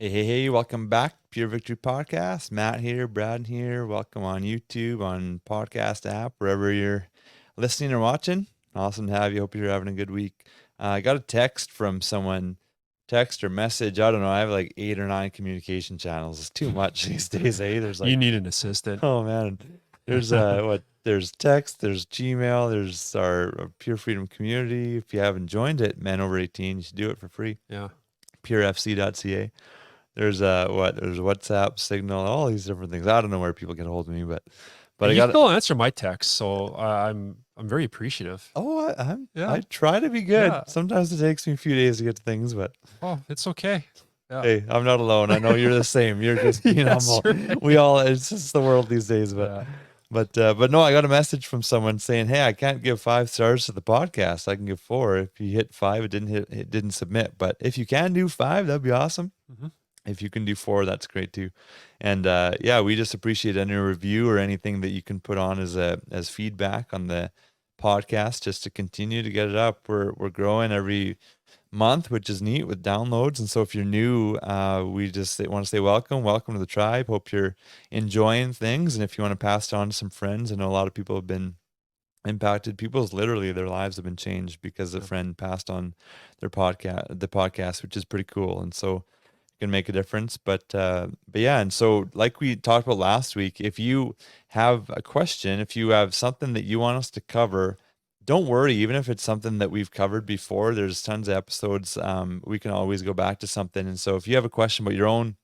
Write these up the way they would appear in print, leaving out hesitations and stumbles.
Hey, welcome back. Pure Victory Podcast. Matt here, Braden here. Welcome on YouTube, on podcast app, wherever you're listening or watching. Awesome to have you. Hope you're having a good week. I got a text from someone, text or message. I don't know. I have like 8 or 9 communication channels. It's too much these days, eh? There's You like, need an assistant. oh man, there's what? There's text, there's Gmail, there's our Pure Freedom community. If you haven't joined it, men over 18, you should do it for free. Yeah. purefc.ca. There's there's WhatsApp, Signal, all these different things. I don't know where people get a hold of me, but I You got still answer my texts, so I'm very appreciative. I Yeah. try to be good. Yeah. Sometimes it takes me a few days to get to things, but Oh, it's okay. Yeah. hey, I'm not alone. I know you're the same. You're just being Yes, humble. We right. all it's just the world these days, Yeah. but no, I got a message from someone saying, "Hey, I can't give 5 stars to the podcast. I can give 4. If you hit 5, it didn't submit. But if you can do 5, that'd be awesome." Mhm. If you can do 4, that's great too. And yeah, we just appreciate any review or anything that you can put on as feedback on the podcast, just to continue to get it up. We're growing every month, which is neat with downloads. And so if you're new, we just want to say welcome to the tribe. Hope you're enjoying things. And if you want to pass it on to some friends, I know a lot of people have been impacted. People's literally their lives have been changed because a Yeah. friend passed on the podcast, which is pretty cool. And so can make a difference. But yeah, and so like we talked about last week, if you have a question, if you have something that you want us to cover, don't worry. Even if it's something that we've covered before, there's tons of episodes. We can always go back to something. And so if you have a question about your own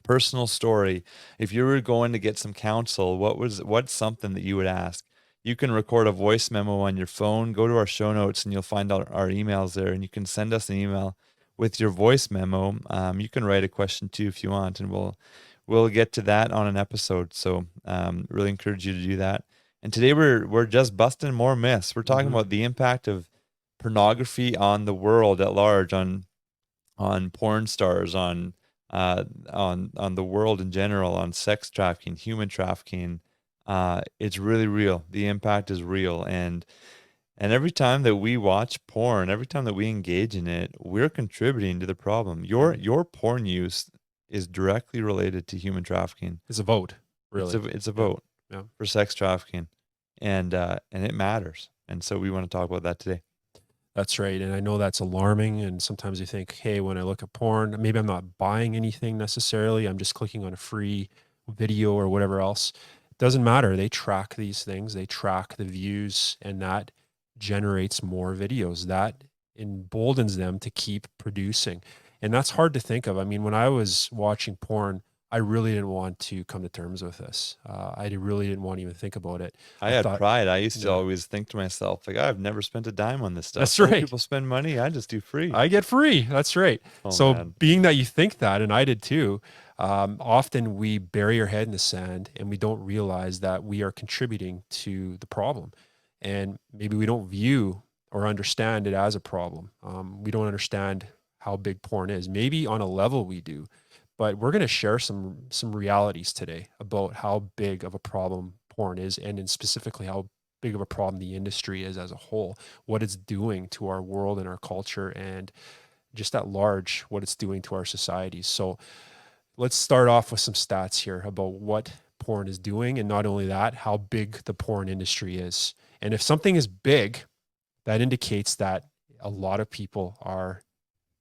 personal story, if you were going to get some counsel, what's something that you would ask? You can record a voice memo on your phone, go to our show notes, and you'll find out our emails there, and you can send us an email with your voice memo. You can write a question too if you want, and we'll get to that on an episode. So really encourage you to do that. And today we're just busting more myths. We're talking Mhm. about the impact of pornography on the world at large, on porn stars, on the world in general, on sex trafficking, human trafficking. It's really real. The impact is real, and every time that we watch porn, every time that we engage in it, we're contributing to the problem. Your Mhm. your porn use is directly related to human trafficking. It's a vote, It's really. a Yeah. vote Yeah. for sex trafficking, and it matters. And so we want to talk about that today. That's right. And I know that's alarming. And sometimes you think, hey, when I look at porn, maybe I'm not buying anything necessarily. I'm just clicking on a free video or whatever else. It doesn't matter. They track these things, they track the views, and that generates more videos. That emboldens them to keep producing. And that's hard to think of. I mean, when I was watching porn, I really didn't want to come to terms with this. Really didn't want to even think about it. I I had thought, pride. I used to yeah, always think to myself, like, I've never spent a dime on this stuff. that's Other right. people spend money. I just do free. I get free. That's right. Oh So, man. being that you think that, and I did too, often we bury our head in the sand and we don't realize that we are contributing to the problem. And maybe we don't view or understand it as a problem. We don't understand how big porn is. Maybe on a level we do, but we're going to share some realities today about how big of a problem porn is, and in specifically how big of a problem the industry is as a whole, what it's doing to our world and our culture, and just at large, what it's doing to our societies. So let's start off with some stats here about what porn is doing. And not only that, how big the porn industry is. And if something is big, that indicates that a lot of people are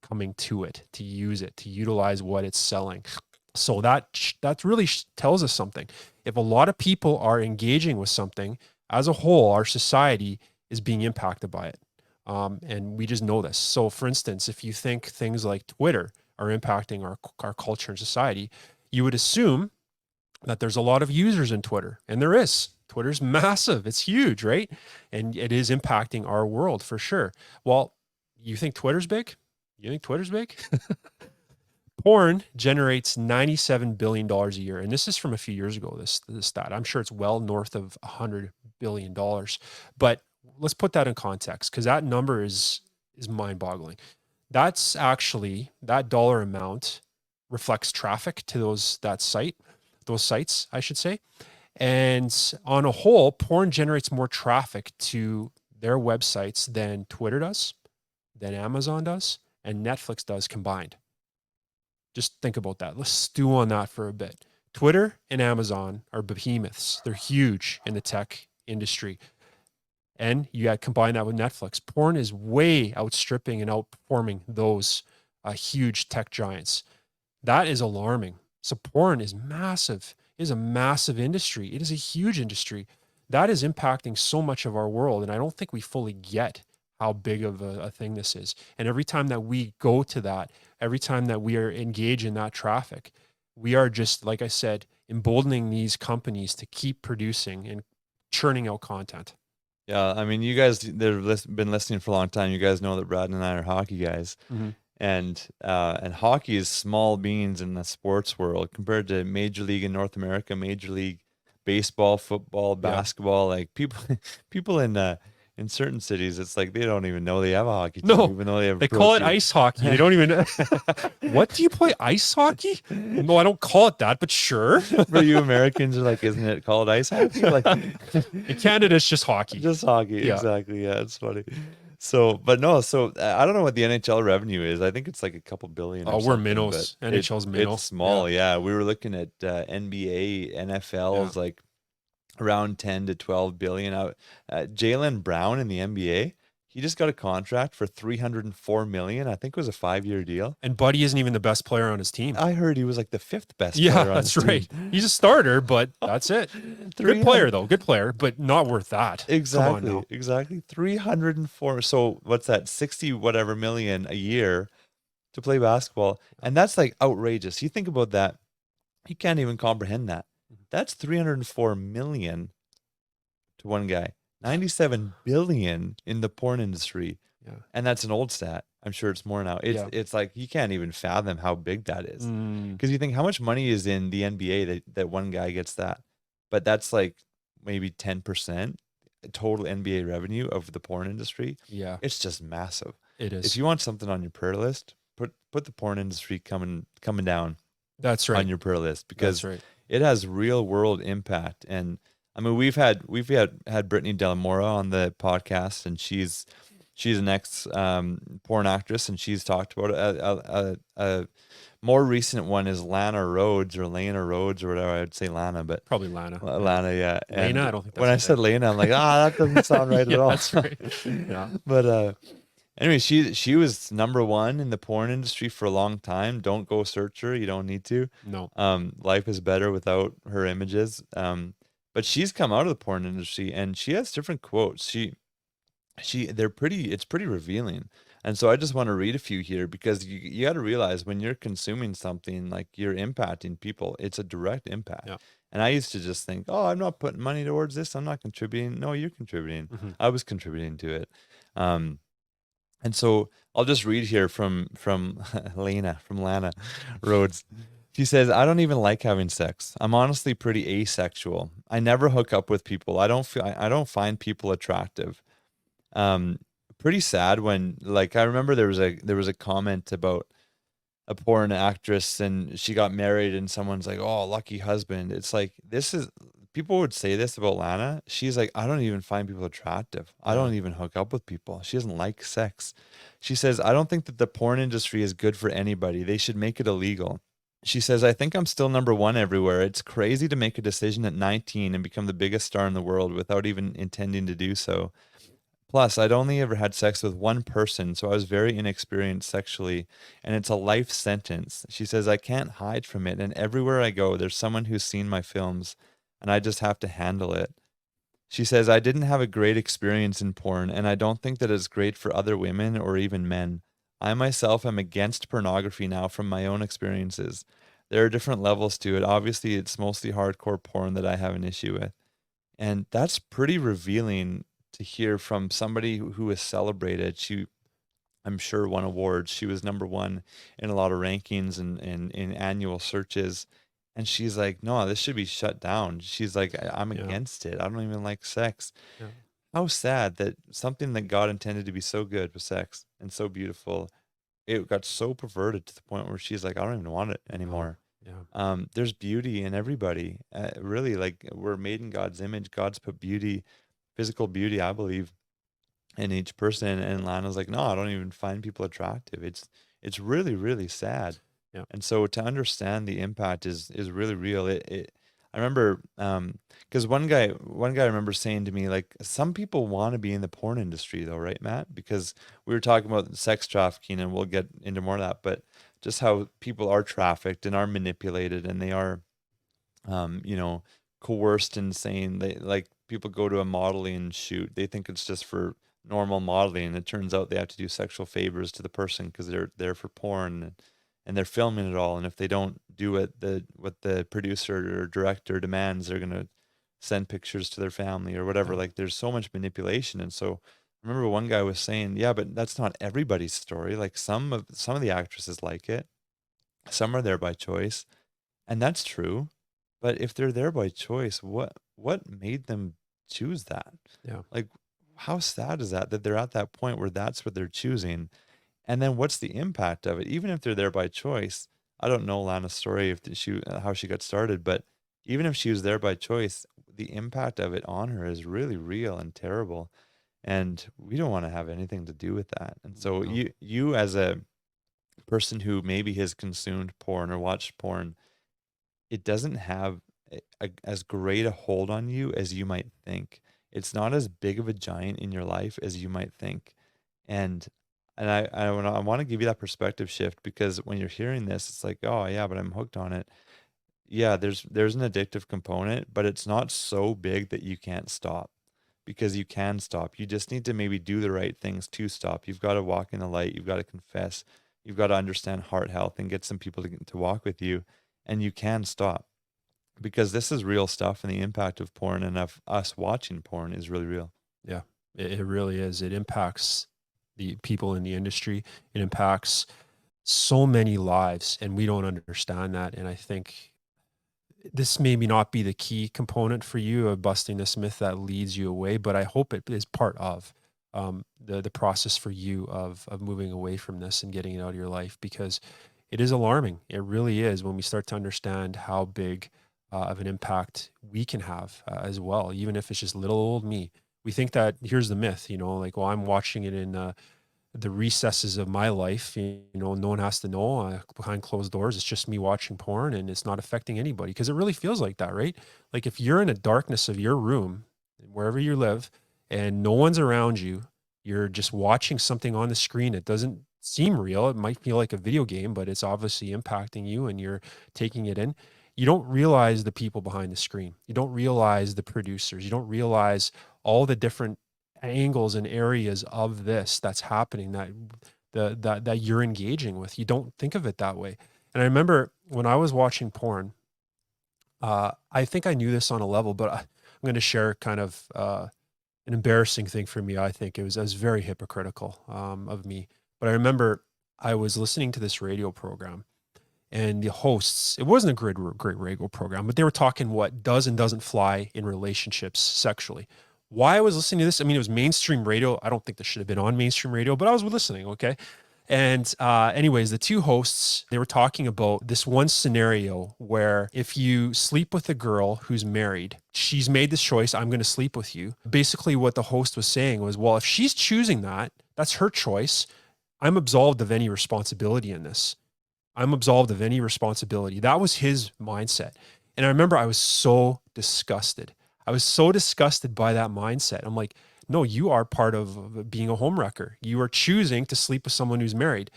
coming to it, to use it, to utilize what it's selling. So that really tells us something. If a lot of people are engaging with something, as a whole, our society is being impacted by it. And we just know this. So, for instance, if you think things like Twitter are impacting our culture and society, you would assume that there's a lot of users in Twitter, and there is. Twitter's massive, it's huge, right? And it is impacting our world for sure. Well, you think Twitter's big? You think Twitter's big? Porn generates $97 billion a year. And this is from a few years ago, this stat. I'm sure it's well north of $100 billion. But let's put that in context, because that number is mind-boggling. That's actually, that dollar amount reflects traffic to those sites, I should say. And on a whole, porn generates more traffic to their websites than Twitter does, than Amazon does, and Netflix does combined. Just think about that. Let's stew on that for a bit. Twitter and Amazon are behemoths. They're huge in the tech industry. And you got combine that with Netflix. Porn is way outstripping and outperforming those huge tech giants. That is alarming. So porn is massive. It is a massive industry. It is a huge industry that is impacting so much of our world. And I don't think we fully get how big of a thing this is. And every time that we go to that, every time that we are engaged in that traffic, we are just, like I said, emboldening these companies to keep producing and churning out content. Yeah, I mean, you guys that have been listening for a long time. You guys know that Brad and I are hockey guys, Mhm. and hockey is small beans in the sports world compared to Major League in North America, Major League baseball, football, Yeah. basketball. Like people, people in certain cities, it's like they don't even know they have a hockey team, No, even though they have a they pro call it team. ice hockey. They don't even. What do you play ice hockey? No, I don't call it that, but sure. For you Americans, are like, isn't it called ice hockey? Like, In Canada, it's just hockey. just hockey, Yeah. exactly. Yeah, it's funny. So, but no, so I don't know what the NHL revenue is. I think it's like a couple billion or Oh, we're something, but minnows. NHL's it's minnow. Yeah. small. Yeah, we were looking at NBA, NFL Yeah. is like around 10 to 12 billion out. Jalen Brown in the NBA, he just got a contract for 304 million. I think it was a 5-year deal. And Buddy isn't even the best player on his team. I heard he was like the fifth best Yeah, player on his that's team. right. He's a starter, but that's it. Good player 300 though. Good player, but not worth that. Come on Exactly, now. exactly. 304. So what's that? 60 whatever million a year to play basketball. And that's like outrageous. You think about that, you can't even comprehend that. That's 304 million to one guy. 97 billion in the porn industry. Yeah. And that's an old stat. I'm sure it's more now. It's Yeah. it's like you can't even fathom how big that is. Mm, Because you think how much money is in the NBA that one guy gets that. But that's like maybe 10% total NBA revenue of the porn industry. yeah, It's just massive. it If is. you want something on your prayer list, put the porn industry coming down That's on right. your prayer list That's because right. it has real world impact. And I mean, we've had Brittany Delamora on the podcast, and she's an ex porn actress, and she's talked about it. A more recent one is Lana Rhodes or Lana Rhodes or whatever. I would say Lana, but Probably Lana. Yeah. Lana, yeah. Lena, And I don't think when that's I a said thing. Lana, I'm like, that doesn't sound right at Yeah, all. that's right. Yeah. But anyway, she was number one in the porn industry for a long time. Don't go search her. You don't need to. No. Life is better without her images. But she's come out of the porn industry and she has different quotes. It's pretty revealing. And so I just want to read a few here because you got to realize when you're consuming something like you're impacting people, it's a direct impact. Yeah. And I used to just think, oh, I'm not putting money towards this. I'm not contributing. No, you're contributing. Hmm. I was contributing to it. Um, and so I'll just read here from Lana Rhodes. She says, "I don't even like having sex. I'm honestly pretty asexual. I never hook up with people. I don't find people attractive. Um, Pretty sad when like I remember there was a comment about a porn actress and she got married and someone's like, "Oh, lucky husband." It's like this is people would say this about Lana. She's like, "I don't even find people attractive. I Yeah. don't even hook up with people." She doesn't like sex. She says, "I don't think that the porn industry is good for anybody. They should make it illegal." She says, "I think I'm still number one everywhere. It's crazy to make a decision at 19 and become the biggest star in the world without even intending to do so. Plus, I'd only ever had sex with one person, so I was very inexperienced sexually, and it's a life sentence." She says, "I can't hide from it, and everywhere I go, there's someone who's seen my films, and I just have to handle it." She says, "I didn't have a great experience in porn, and I don't think that it's great for other women or even men. I myself am against pornography now from my own experiences. There are different levels to it. Obviously, it's mostly hardcore porn that I have an issue with." And that's pretty revealing to hear from somebody who is celebrated. She, I'm sure, won awards. She was number one in a lot of rankings and in annual searches. And she's like, "No, this should be shut down." She's like, I'm Yeah. against it. I don't even like sex." Yeah. How sad that something that God intended to be so good with sex and so beautiful, it got so perverted to the point where she's like, "I don't even want it No. anymore." Yeah. There's beauty in everybody. Really, like we're made in God's image. God's put beauty, physical beauty, I believe, in each person. And Lana's like, "No, I don't even find people attractive." It's really, really sad. Yeah. And so to understand the impact is really real. I remember, because one guy I remember saying to me, like, some people want to be in the porn industry though, right, Matt? Because we were talking about sex trafficking, and we'll get into more of that, but just how people are trafficked and are manipulated, and they are, you know, coerced and saying they, like, people go to a modeling shoot, they think it's just for normal modeling, and it turns out they have to do sexual favors to the person because they're there for porn, and they're filming it all. And if they don't do what the producer or director demands, they're gonna send pictures to their family or whatever. Yeah. Like, there's so much manipulation. And so I remember one guy was saying, yeah, but that's not everybody's story. Like, some of the actresses like it, some are there by choice, and that's true. But if they're there by choice, what made them choose that? Yeah. Like, how sad is that they're at that point where that's what they're choosing? And then what's the impact of it? Even if they're there by choice, I don't know Lana's story, if she how she got started, but even if she was there by choice, the impact of it on her is really real and terrible. And we don't want to have anything to do with that. And so No. you as a person who maybe has consumed porn or watched porn, it doesn't have as great a hold on you as you might think. It's not as big of a giant in your life as you might think. And I want to give you that perspective shift, because when you're hearing this, it's like, oh yeah, but I'm hooked on it. Yeah, there's an addictive component, but it's not so big that you can't stop, because you can stop. You just need to maybe do the right things to stop. You've got to walk in the light. You've got to confess. You've got to understand heart health and get some people to walk with you, and you can stop, because this is real stuff, and the impact of porn and of us watching porn is really real. Yeah. It really is. It impacts the people in the industry. It impacts so many lives, and we don't understand that. And I think this maybe not be the key component for you of busting this myth that leads you away, but I hope it is part of the process for you of moving away from this and getting it out of your life, because it is alarming. It really is, when we start to understand how big of an impact we can have as well, even if it's just little old me. We think that, here's the myth, like, well, I'm watching it in the recesses of my life. No one has to know, behind closed doors. It's just me watching porn, and it's not affecting anybody, because it really feels like that, right? Like, if you're in the darkness of your room, wherever you live, and no one's around you, you're just watching something on the screen. It doesn't seem real. It might feel like a video game, but it's obviously impacting you, and you're taking it in. You don't realize the people behind the screen. You don't realize the producers. You don't realize all the different angles and areas of this that's happening, that you're engaging with. You don't think of it that way. And I remember when I was watching porn, I think I knew this on a level, but I'm going to share kind of an embarrassing thing for me. I was very hypocritical of me. But I remember I was listening to this radio program, and the hosts, it wasn't a great radio program, but they were talking what does and doesn't fly in relationships sexually. Why I was listening to this, I mean, it was mainstream radio. I don't think this should have been on mainstream radio, but I was listening, okay? And anyways, the two hosts, they were talking about this one scenario where if you sleep with a girl who's married, she's made this choice, I'm going to sleep with you. Basically, what the host was saying was, well, if she's choosing that, that's her choice. I'm absolved of any responsibility in this. I'm absolved of any responsibility. That was his mindset. And I remember I was so disgusted. I was so disgusted by that mindset. I'm like, no, you are part of being a homewrecker. You are choosing to sleep with someone who's married.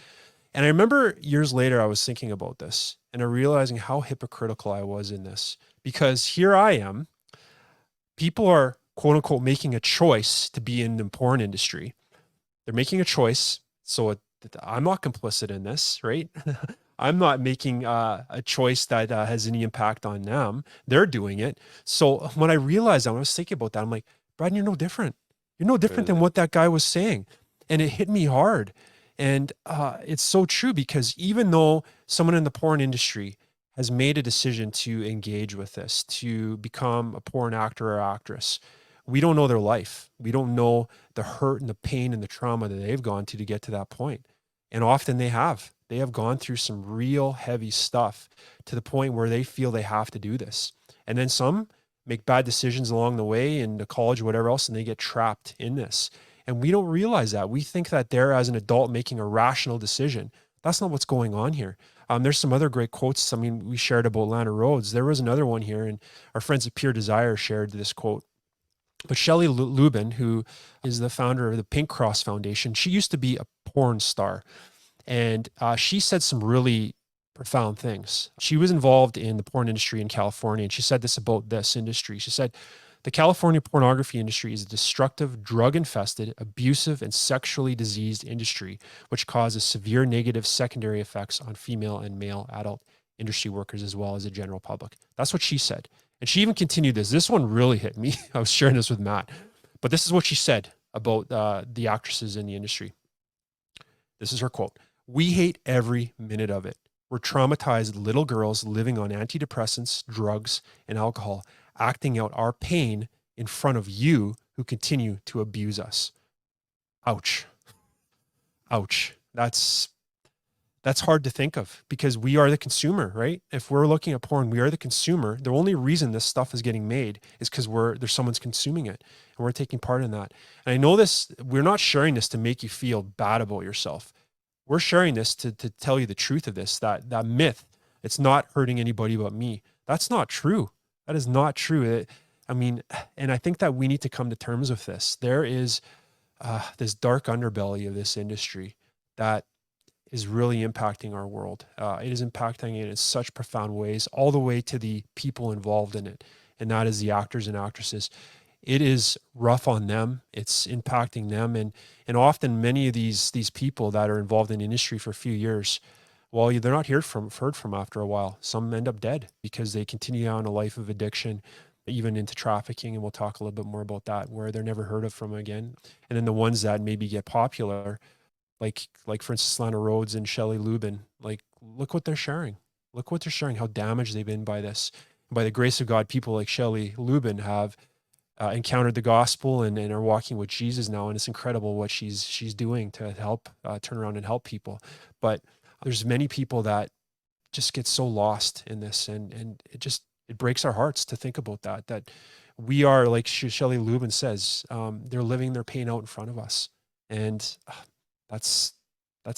And I remember years later, I was thinking about this, and I realizing how hypocritical I was in this, because here I am. People are, quote unquote, making a choice to be in the porn industry. They're making a choice. So I'm not complicit in this, right? I'm not making a choice that has any impact on them. They're doing it. So when I realized that, when I was thinking about that, I'm like, Braden, you're no different. You're no different than Totally. what that guy was saying. And it hit me hard. And it's so true, because even though someone in the porn industry has made a decision to engage with this, to become a porn actor or actress, we don't know their life. We don't know the hurt and the pain and the trauma that they've gone to get to that point. And often they have. They have gone through some real heavy stuff to the point where they feel they have to do this. And then some make bad decisions along the way in the college or whatever else, and they get trapped in this. And we don't realize that. We think that they're, as an adult, making a rational decision. That's not what's going on here. There's some other great quotes. I mean, we shared about Lana Rhodes. There was another one here, and our friends at Pure Desire shared this quote. But Shelley Lubin, who is the founder of the Pink Cross Foundation, she used to be a porn star. And she said some really profound things. She was involved in the porn industry in California, and she said this about this industry. She said, the California pornography industry is a destructive, drug infested, abusive, and sexually diseased industry, which causes severe negative secondary effects on female and male adult industry workers as well as the general public. That's what she said. And she even continued this. This one really hit me. I was sharing this with Matt, but this is what she said about the actresses in the industry. This is her quote. We hate every minute of it. We're traumatized little girls living on antidepressants, drugs, and alcohol, acting out our pain in front of you who continue to abuse us. Ouch. Ouch. That's hard to think of because we are the consumer, right? If we're looking at porn, we are the consumer. The only reason this stuff is getting made is because there's someone's consuming it and we're taking part in that. And I know this, we're not sharing this to make you feel bad about yourself. We're sharing this to tell you the truth of this, that myth. It's not hurting anybody but me. That's not true. That is not true. I mean, and I think that we need to come to terms with this. There is this dark underbelly of this industry that is really impacting our world. It is impacting it in such profound ways, all the way to the people involved in it, and that is the actors and actresses. It is rough on them. It's impacting them, and often many of these people that are involved in the industry for a few years, well, they're not heard from after a while. Some end up dead because they continue on a life of addiction, even into trafficking, and we'll talk a little bit more about that, where they're never heard of from again. And then the ones that maybe get popular, like for instance, Lana Rhodes and Shelley Lubin, like look what they're sharing. Look what they're sharing, how damaged they've been by this. And by the grace of God, people like Shelley Lubin have encountered the gospel and are walking with Jesus now. And it's incredible what she's doing to help turn around and help people. But there's many people that just get so lost in this. And it breaks our hearts to think about that we are, like Shelley Lubin says, they're living their pain out in front of us. And that's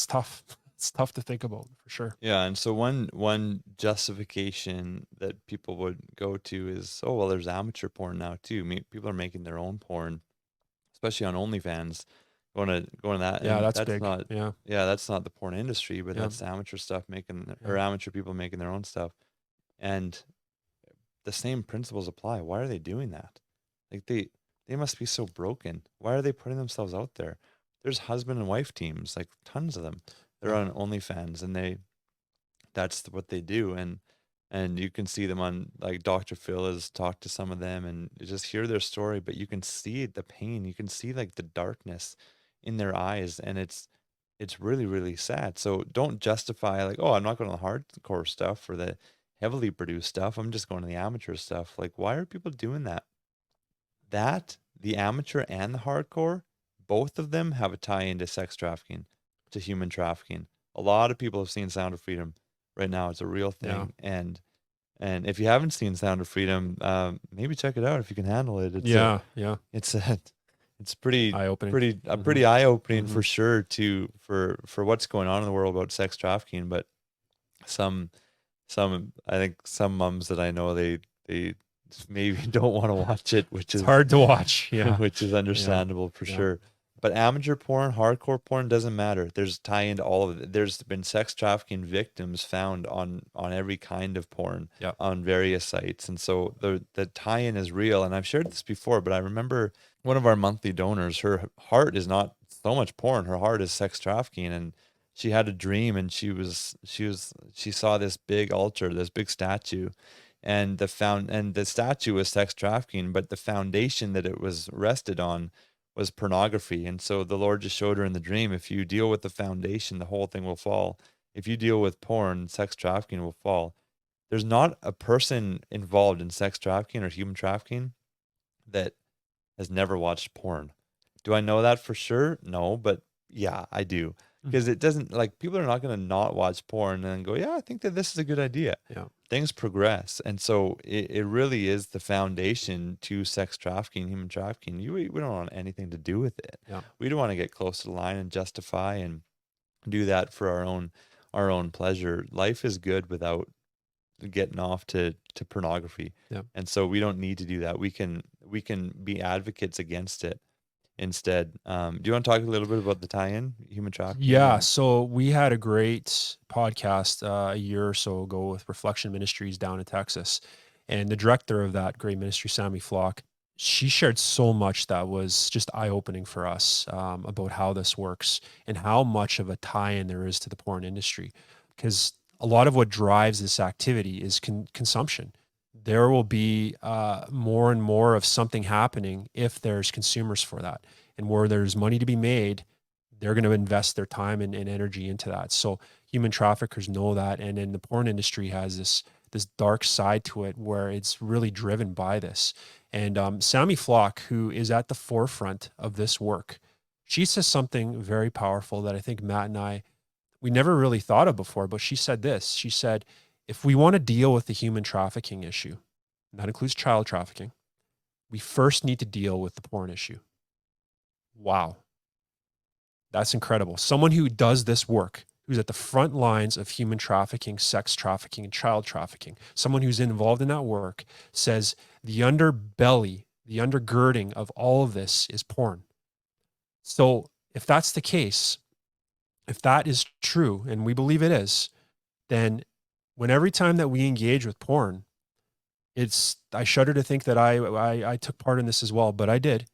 tough. It's tough to think about for sure. Yeah, and so one justification that people would go to is, oh well, there's amateur porn now too. People are making their own porn, especially on OnlyFans, going to that, Yeah, and that's that's big. not, Yeah. yeah, that's not the porn industry, but Yeah. that's amateur stuff making, Yeah. or amateur people making their own stuff, and the same principles apply. Why are they doing that? Like they must be so broken. Why are they putting themselves out there? There's husband and wife teams, like tons of them. They're Yeah. on OnlyFans, and that's what they do, and you can see them on, like, Dr. Phil has talked to some of them, and you just hear their story, but you can see the pain, you can see like the darkness in their eyes, and it's really, really sad. So don't justify like, oh, I'm not going to the hardcore stuff or the heavily produced stuff. I'm just going to the amateur stuff. Like, why are people doing that? That the amateur and the hardcore, both of them have a tie into sex trafficking, to human trafficking. A lot of people have seen Sound of Freedom right now. It's a real Yeah. thing, and if you haven't seen Sound of Freedom, maybe check it out if you can handle it. Yeah. Yeah. It's a, it's pretty Eye opening. pretty Mm-hmm. pretty eye opening Mm-hmm. for sure to for what's going on in the world about sex trafficking. But some I think some moms that I know, they maybe don't want to watch it, which It's is hard to watch. Yeah. which is Yeah. understandable for Yeah. sure. But amateur porn, hardcore porn, doesn't matter. There's tie into all of it. There's been sex trafficking victims found on every kind of porn Yeah. on various sites. And so the tie-in is real. And I've shared this before, but I remember one of our monthly donors, her heart is not so much porn. Her heart is sex trafficking. And she had a dream, and she saw this big altar, this big statue, and the statue was sex trafficking, but the foundation that it was rested on was pornography. And so the Lord just showed her in the dream, if you deal with the foundation, the whole thing will fall. If you deal with porn, sex trafficking will fall. There's not a person involved in sex trafficking or human trafficking that has never watched porn. Do I know that for sure? No, but yeah, I do. Mm. Because it doesn't, like, people are not going to not watch porn and go, yeah, I think that this is a good idea. Yeah. Things progress. And so it really is the foundation to sex trafficking, human trafficking. We don't want anything to do with it. Yeah. We don't want to get close to the line and justify and do that for our own pleasure. Life is good without getting off to pornography. Yeah. And so we don't need to do that. We can be advocates against it instead. Do you want to talk a little bit about the tie-in, human trafficking Yeah. and So we had a great podcast a year or so ago with Reflection Ministries down in Texas. And the director of that great ministry, Sammy Flock, she shared so much that was just eye opening for us about how this works and how much of a tie in there is to the porn industry. Because a lot of what drives this activity is consumption. There will be more and more of something happening if there's consumers for that. And where there's money to be made, they're going to invest their time and energy into that. So human traffickers know that, and then the porn industry has this dark side to it where it's really driven by this. And Sammy Flock, who is at the forefront of this work, she says something very powerful that I think Matt and I we never really thought of before. But she said this. She said, if we want to deal with the human trafficking issue, and that includes child trafficking, we first need to deal with the porn issue. Wow. That's incredible. Someone who does this work, who's at the front lines of human trafficking, sex trafficking, and child trafficking, someone who's involved in that work says the underbelly, the undergirding of all of this is porn. So if that's the case, if that is true, and we believe it is, then when every time that we engage with porn, I shudder to think that I took part in this as well, but I did.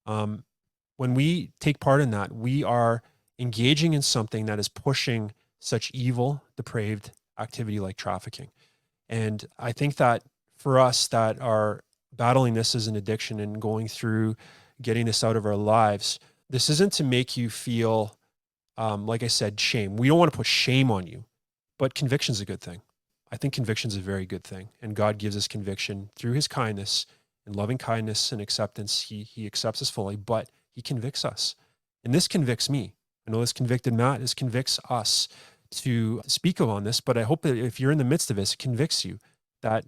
Um, when we take part in that, we are engaging in something that is pushing such evil, depraved activity like trafficking. And I think that for us that are battling this as an addiction and going through getting this out of our lives, this isn't to make you feel, like I said, shame. We don't want to put shame on you, but conviction is a good thing. I think conviction is a very good thing. And God gives us conviction through his kindness and loving kindness and acceptance. He accepts us fully, but he convicts us. And this convicts me. I know this convicted Matt. This convicts us to speak on this, but I hope that if you're in the midst of this, it convicts you that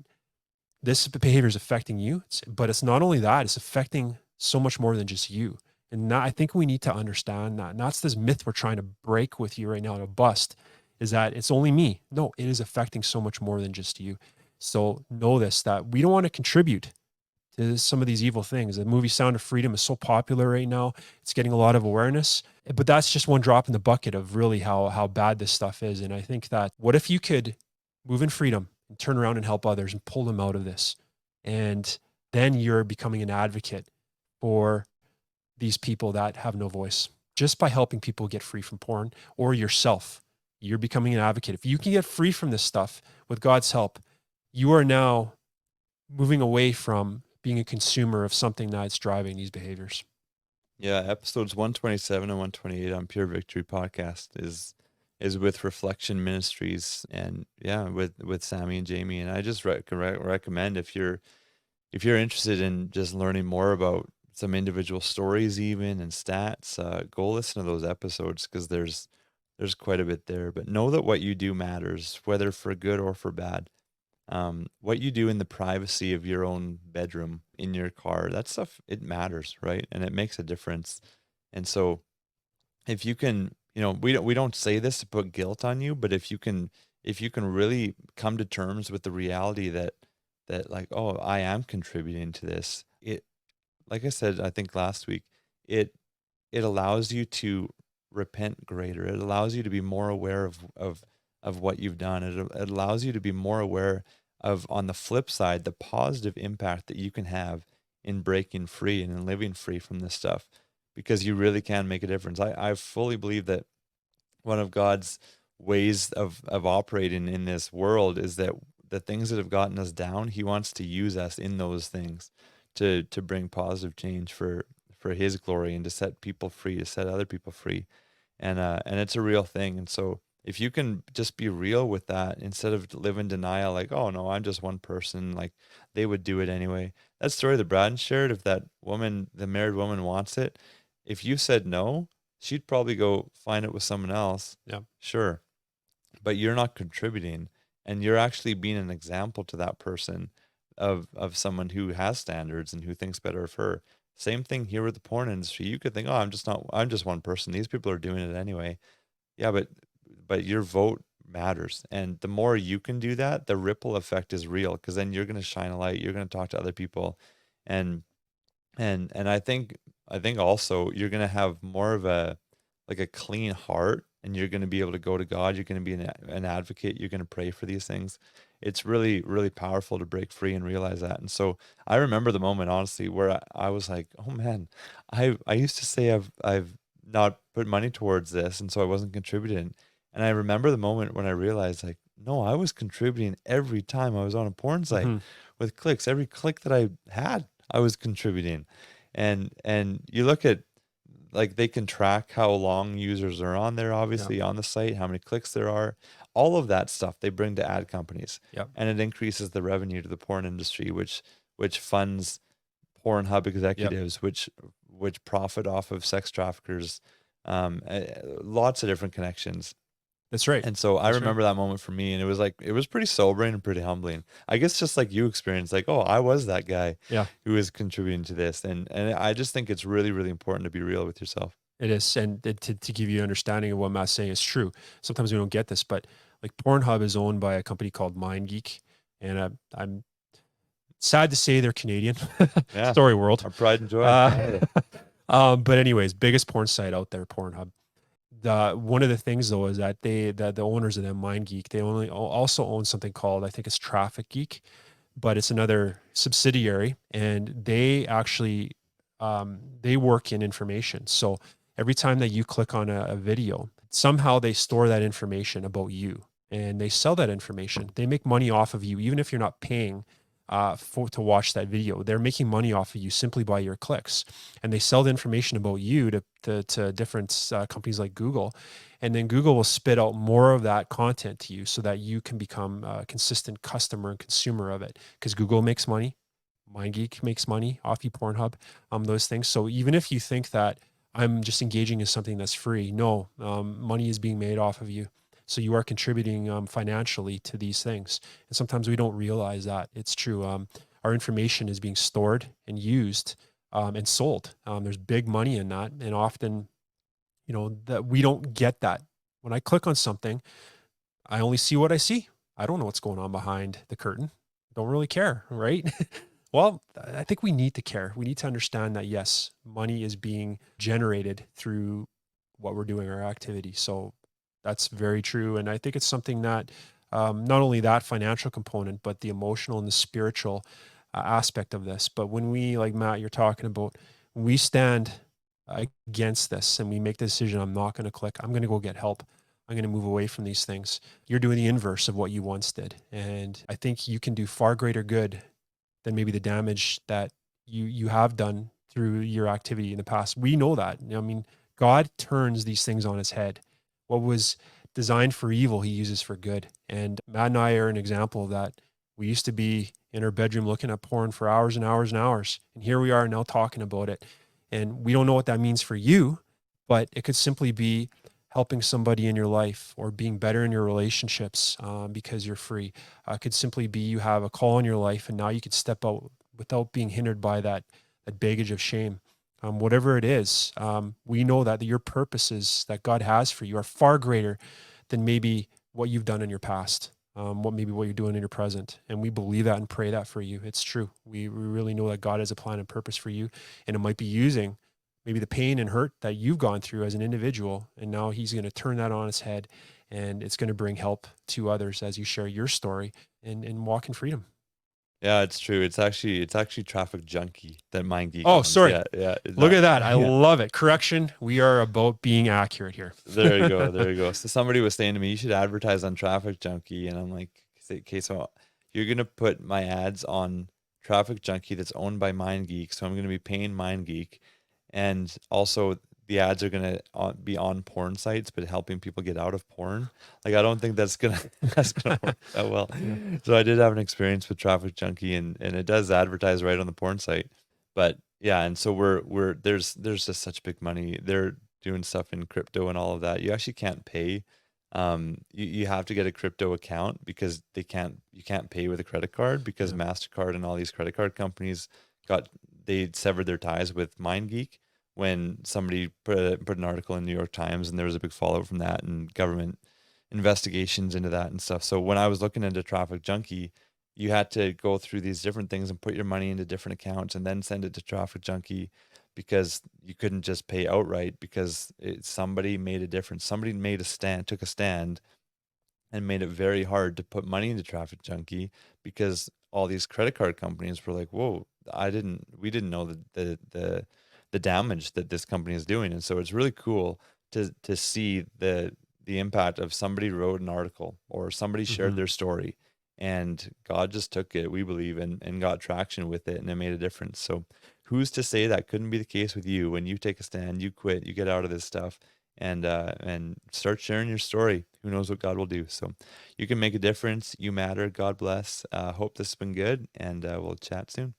this behavior is affecting you. But it's not only that, it's affecting so much more than just you. And I think we need to understand that. And that's this myth we're trying to break with you right now to bust is that it's only me. No, it is affecting so much more than just you. So know this, that we don't want to contribute to some of these evil things. The movie Sound of Freedom is so popular right now. It's getting a lot of awareness, but that's just one drop in the bucket of really how bad this stuff is. And I think that what if you could move in freedom and turn around and help others and pull them out of this? And then you're becoming an advocate for these people that have no voice just by helping people get free from porn or yourself. You're becoming an advocate. If you can get free from this stuff with God's help, you are now moving away from being a consumer of something that's driving these behaviors. yeah, episodes 127 and 128 on Pure Victory podcast is with Reflection Ministries, and yeah, with Sammy and Jamie. And I just recommend if you're interested in just learning more about some individual stories even and stats, go listen to those episodes because there's quite a bit there. But know that what you do matters, whether for good or for bad. What you do in the privacy of your own bedroom, in your car, that stuff, it matters, right? And it makes a difference. And so if you can, we don't say this to put guilt on you, but if you can really come to terms with the reality that like, oh, I am contributing to this, it, like I said, I think last week, it it allows you to repent greater. It allows you to be more aware of what you've done. It allows you to be more aware of, on the flip side, the positive impact that you can have in breaking free and in living free from this stuff, because you really can make a difference. I fully believe that one of God's ways of operating in this world is that the things that have gotten us down, he wants to use us in those things to bring positive change for his glory and to set people free, to set other people free. And it's a real thing. And so if you can just be real with that instead of live in denial, like, oh no, I'm just one person, like they would do it anyway. That story that Braden shared, if that woman, the married woman wants it, if you said no, she'd probably go find it with someone else. Yeah. Sure. But you're not contributing, and you're actually being an example to that person of someone who has standards and who thinks better of her. Same thing here with the porn industry. You could think, oh, I'm just one person. These people are doing it anyway. Yeah, but your vote matters. And the more you can do that, the ripple effect is real, because then you're going to shine a light, you're going to talk to other people. And and I think also you're going to have more of a like a clean heart, and you're going to be able to go to God, you're going to be an advocate, you're going to pray for these things. It's really really powerful to break free and realize that. And so I remember the moment, honestly, where I was like, oh man, I used to say I've not put money towards this, and so I wasn't contributing. And I remember the moment when I realized, like, no, I was contributing every time I was on a porn site Hmm. with clicks. Every click that I had, I was contributing. And you look at, like, they can track how long users are on there, Yeah. obviously on the site, how many clicks there are, all of that stuff they bring to ad companies, Yep. and it increases the revenue to the porn industry, which funds Pornhub Yep. executives, which profit off of sex traffickers, lots of different connections. That's right. And so I That's right. remember that moment for me, and it was like, it was pretty sobering and pretty humbling. I guess just like you experienced, like, oh, I was that guy Yeah, who was contributing to this. And I just think it's really, really important to be real with yourself. it is. And to give you an understanding of what Matt's saying is true. Sometimes we don't get this, but like Pornhub is owned by a company called MindGeek. And I'm sad to say they're Canadian. Yeah. Sorry, world. Our pride and joy, Uh, Canada. but anyways, biggest porn site out there, Pornhub. The one of the things though is that the owners of them, MindGeek, they also own something called, I think it's Traffic Geek, but it's another subsidiary, and they actually they work in information. So every time that you click on a video, somehow they store that information about you and they sell that information. They make money off of you, even if you're not paying for to watch that video. They're making money off of you simply by your clicks, and they sell the information about you to different companies like Google, and then Google will spit out more of that content to you so that you can become a consistent customer and consumer of it. Because Google makes money, MindGeek makes money off you, Pornhub, those things. So even if you think that I'm just engaging in something that's free, no, money is being made off of you. So you are contributing financially to these things, and sometimes we don't realize that it's true. Our information is being stored and used and sold. There's big money in that, and often, that we don't get that. When I click on something, I only see what I see. I don't know what's going on behind the curtain. Don't really care, right? Well, I think we need to care. We need to understand that yes, money is being generated through what we're doing, our activity. So that's very true. And I think it's something that not only that financial component, but the emotional and the spiritual aspect of this. But when we, like Matt, you're talking about, when we stand against this and we make the decision, I'm not going to click, I'm going to go get help. I'm going to move away from these things. You're doing the inverse of what you once did. And I think you can do far greater good than maybe the damage that you have done through your activity in the past. We know that. I mean, God turns these things on its head. What was designed for evil, he uses for good. And Matt and I are an example of that. We used to be in our bedroom looking at porn for hours and hours and hours. And here we are now talking about it. And we don't know what that means for you, but it could simply be helping somebody in your life or being better in your relationships because you're free. Could simply be you have a call in your life and now you could step out without being hindered by that baggage of shame. Whatever it is, we know that your purposes that God has for you are far greater than maybe what you've done in your past, what you're doing in your present. And we believe that and pray that for you. It's true. We really know that God has a plan and purpose for you, and it might be using maybe the pain and hurt that you've gone through as an individual. And now he's going to turn that on its head, and it's going to bring help to others as you share your story and walk in freedom. Yeah, it's true. It's actually Traffic Junkie that MindGeek Oh, owns. sorry. Yeah, yeah. Look Not at that. I yeah. love it. Correction. We are about being accurate here. There you go. There you go. So somebody was saying to me, you should advertise on Traffic Junkie. And I'm like, okay, so you're going to put my ads on Traffic Junkie that's owned by MindGeek. So I'm going to be paying MindGeek. And also, the ads are going to be on porn sites, but helping people get out of porn. Like, I don't think that's going to, that's going to work that well. Yeah. So I did have an experience with Traffic Junkie, and it does advertise right on the porn site. But yeah, and so there's just such big money. They're doing stuff in crypto and all of that. You actually can't pay. You have to get a crypto account, because you can't pay with a credit card, because Yeah. MasterCard and all these credit card companies they severed their ties with MindGeek when somebody put an article in New York Times, and there was a big fallout from that, and government investigations into that and stuff. So when I was looking into Traffic Junkie, you had to go through these different things and put your money into different accounts and then send it to Traffic Junkie, because you couldn't just pay outright, because somebody made a difference. Somebody made a stand, took a stand, and made it very hard to put money into Traffic Junkie, because all these credit card companies were like, "Whoa, we didn't know the damage that this company is doing." And so it's really cool to see the impact of somebody wrote an article or somebody shared Mhm. their story, and God just took it, we believe, and got traction with it, and it made a difference. So who's to say that couldn't be the case with you? When you take a stand, you quit, you get out of this stuff, and start sharing your story. Who knows what God will do? So you can make a difference. You matter. God bless. Hope this has been good, and we'll chat soon.